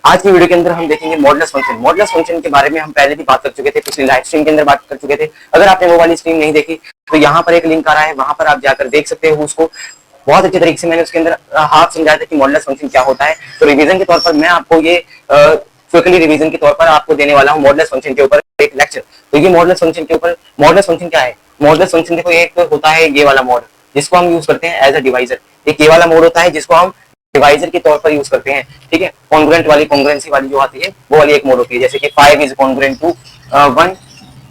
आज की वीडियो के अंदर हम देखेंगे मॉडुलस फंक्शन। मॉडुलस फंक्शन के बारे में हम पहले भी बात कर चुके थे, पिछली लाइव स्ट्रीम के अंदर बात कर चुके थे। अगर आपने वो वाली स्ट्रीम नहीं देखी तो यहाँ पर एक लिंक आ रहा है, वहां पर आप जाकर देख सकते हो उसको। बहुत अच्छे तरीके से मैंने उसके अंदर हाफ समझाया था कि मॉडुलस फंक्शन क्या होता है। तो रिवीजन के तौर पर मैं आपको ये क्विकली रिवीजन के तौर पर आपको देने वाला हूँ मॉडुलस फंक्शन के ऊपर एक लेक्चर। तो ये मॉडुलस फंक्शन के ऊपर, मॉडुलस फंक्शन क्या है? मॉडुलस फंक्शन देखो, एक होता है ये वाला मोड जिसको हम यूज करते हैं एज अ डिवाइजर। एक ये वाला मोड होता है जिसको हम डिवाइजर के तौर पर यूज करते हैं, ठीक है। कॉन्ग्रुएंट वाली, कॉन्ग्रुएंसी वाली जो आती है वो वाली एक मोड होती है, जैसे कि 5 इज कॉन्ग्रुएंट टू 1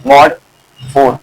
मॉड 4।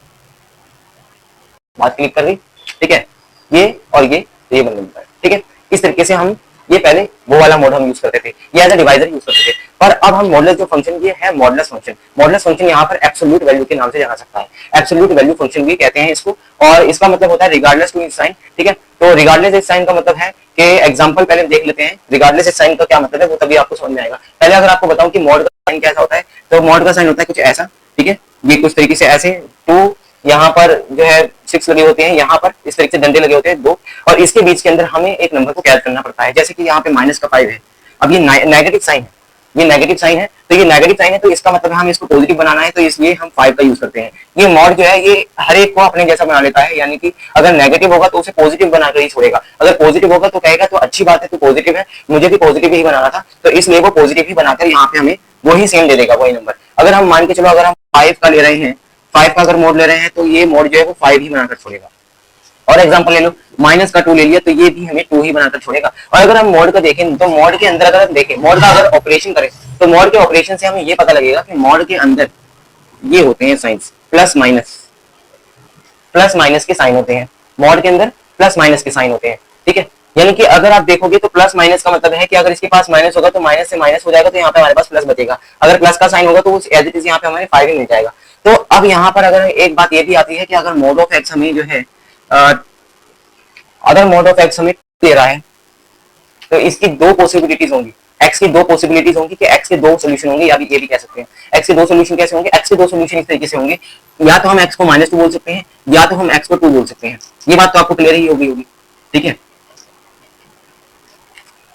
बात क्लिक कर रही, ठीक है। ये और ये बन जाता है, ठीक है। इस तरीके से हम ये पहले वो वाला मोड हम यूज करते थे, ये एज अ डिवाइजर यूज करते थे। पर अब हम मॉडुलस जो फंक्शन ये है मॉडुलस फंक्शन। मॉडुलस फंक्शन यहाँ पर एब्सोल्यूट वैल्यू के नाम से जाना सकता है, एब्सोल्यूट वैल्यू फंक्शन भी कहते हैं इसको। और इसका मतलब होता है रिगार्डलेस टू इट्स साइन, ठीक है। तो रिगार्डलेस इट्स साइन का मतलब है कि एग्जांपल पहले देख लेते हैं। रिगार्डलेस इट्स साइन का क्या मतलब है वो तभी आपको समझ में आएगा। पहले अगर आपको बताऊं कि मॉड का साइन कैसा होता है, तो मॉड का साइन होता है कुछ ऐसा, ठीक है। ये कुछ तरीके से ऐसे 2 यहाँ पर जो है 6 लगे होते हैं, यहाँ पर इस तरीके से डंडे लगे होते हैं 2, और इसके बीच के अंदर हमें एक नंबर को कैद करना पड़ता है। जैसे कि यहाँ पे माइनस का 5 है, अब ये नेगेटिव साइन है, ये नेगेटिव साइन है, तो ये नेगेटिव साइन है तो इसका मतलब हमें इसको पॉजिटिव बनाना है, तो इसलिए हम 5 का यूज करते हैं। ये मॉड जो है ये हर एक को अपने जैसा बना लेता है, यानी कि अगर नेगेटिव होगा तो उसे पॉजिटिव बनाकर ही छोड़ेगा, अगर पॉजिटिव होगा तो कहेगा तो अच्छी बात है, तो पॉजिटिव है, मुझे भी पॉजिटिव ही बनाना था, तो इसलिए वो पॉजिटिव ही बनाकर यहाँ पे हमें वही सेम दे देगा, वही नंबर। अगर हम मान के चलो, अगर हम 5 का ले रहे हैं, 5 का अगर मोड ले रहे हैं, तो ये मोड जो है वो 5 ही बनाकर छोड़ेगा। और एग्जांपल ले लो, माइनस का 2 ले लिया, तो ये भी हमें 2 ही बनाकर छोड़ेगा। और अगर हम मोड का देखें, तो मोड के अंदर अगर हम देखें, मोड का अगर ऑपरेशन करें, तो मोड के ऑपरेशन से हमें ये पता लगेगा कि मोड के अंदर ये होते हैं science, plus minus, plus minus के साइन होते हैं मोड के अंदर, प्लस माइनस के साइन होते हैं, ठीक है। यानी कि अगर आप देखोगे तो प्लस माइनस का मतलब है कि अगर इसके पास माइनस होगा तो माइनस से माइनस हो जाएगा, तो यहाँ पे हमारे पास प्लस बचेगा। अगर प्लस का साइन होगा तो उस एज इट इज यहाँ पे हमें 5 ही मिल जाएगा। तो अब यहाँ पर अगर एक बात ये भी आती है कि अगर मोड ऑफ एक्स हमें जो है अगर मोड ऑफ एक्स हमें दे रहा है, तो इसकी 2 पॉसिबिलिटीज होंगी, एक्स की 2 पॉसिबिलिटीज होंगी कि एक्स के 2 सोल्यूशन होंगे, या ये भी कह सकते हैं एक्स के 2 सोल्यूशन कैसे होंगे। एक्स के 2 सोल्यूशन इस तरीके से होंगे, या तो हम एक्स को -2 बोल सकते हैं, या तो हम एक्स को 2 बोल सकते हैं। ये बात तो आपको क्लियर ही होगी, ठीक है।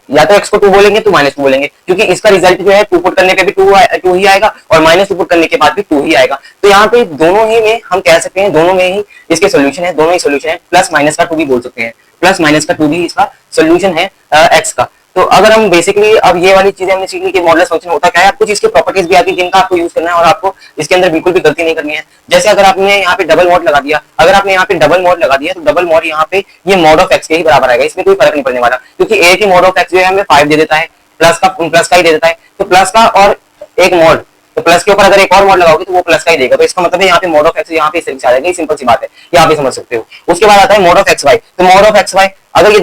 या तो एक्स को 2 बोलेंगे तो -2 बोलेंगे, क्योंकि इसका रिजल्ट जो है 2 पुट करने पे भी 2 ही आएगा और -2 पुट करने के बाद भी 2 ही आएगा। तो यहाँ पे दोनों ही में हम कह सकते हैं, दोनों में ही इसके सोल्यूशन है, दोनों ही सोल्यूशन है। प्लस माइनस का 2 भी बोल सकते हैं, प्लस माइनस का 2 भी इसका सोल्यूशन है एक्स का। तो अगर हम बेसिकली अब ये वाली चीजें हमने सीख ली कि मॉडुलस फंक्शन होता क्या है, कुछ इसके प्रॉपर्टीज भी आती है जिनका आपको यूज करना है, और आपको इसके अंदर बिल्कुल भी गलती नहीं करनी है। जैसे अगर आपने यहाँ पे डबल मॉड लगा दिया, अगर आपने यहाँ पे डबल मॉड लगा दिया, तो डबल मॉड यहाँ पे ये मॉड ऑफ एक्स के ही बराबर आएगा, इसमें कोई फर्क नहीं पड़ने वाला, क्योंकि एक ही मॉड ऑफ एक्स जो है हमें 5 दे देता है, प्लस का ही दे देता है। तो प्लस का और एक मॉड, तो प्लस के ऊपर अगर एक और मॉड लगाओगे तो वो प्लस का ही देगा। तो इसका मतलब है यहाँ पे मॉड ऑफ एक्स यहाँ पे इस तरीके से आ जाएगा, सिंपल सी बात है, ये आप भी समझ सकते हो। उसके बाद आता है मॉड ऑफ एक्स वाई। तो मॉड ऑफ एक्स वाई, अगर ये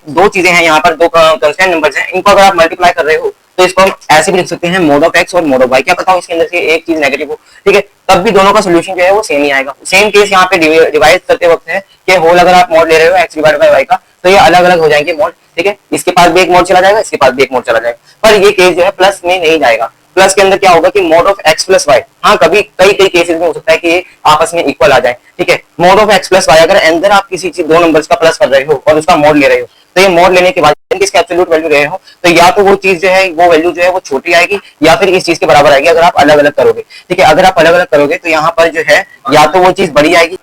दो चीजें हैं यहाँ पर, 2 कांस्टेंट नंबर्स हैं, इनको अगर आप मल्टीप्लाई कर रहे हो तो इसको हम ऐसे भी लिख सकते हैं मॉड ऑफ एक्स और मॉड ऑफ वाई। क्या पता हो इसके अंदर से एक चीज नेगेटिव हो, ठीक है, तब भी दोनों का सोल्यूशन जो है वो सेम ही आएगा। सेम केस यहाँ पे डिवाइड करते वक्त है कि होल अगर आप मॉड ले रहे हो एक्स डिवाइड बाय वाई का, तो ये अलग अलग हो जाएंगे मॉड, ठीक है। इसके पास भी एक मॉड चला जाएगा, इसके पास भी एक मॉड चला जाएगा, पर ये केस जो है प्लस में नहीं जाएगा। प्लस के अंदर क्या होगा कि mod of X plus Y, हाँ कभी कई केसेस में हो सकता है कि ये आपस में इक्वल आ जाए, ठीक है। Mod of X plus Y, अगर अंदर आप किसी चीज 2 नंबर्स का प्लस कर रहे हो और उसका मॉड ले रहे हो, तो ये मॉड लेने के बाद इसके एब्सोल्यूट वैल्यू रहे हो, तो या तो वो चीज जो है वो वैल्यू जो है वो छोटी आएगी, या फिर इस चीज के बराबर आएगी अगर आप अलग अलग करोगे, ठीक है। अगर आप अलग अलग करोगे तो यहाँ पर जो है या तो वो चीज बड़ी आएगी।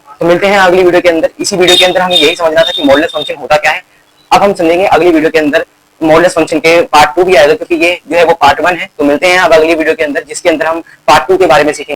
तो मिलते हैं अगली वीडियो के अंदर। इसी वीडियो के अंदर हमें यही समझना था कि मॉडुलस फंक्शन होता क्या है। अब हम समझेंगे अगली वीडियो के अंदर मॉडुलस फंक्शन के पार्ट 2 भी आएगा, क्योंकि ये जो है वो पार्ट 1 है। तो मिलते हैं अब अगली वीडियो के अंदर, जिसके अंदर हम पार्ट 2 के बारे में सीखेंगे।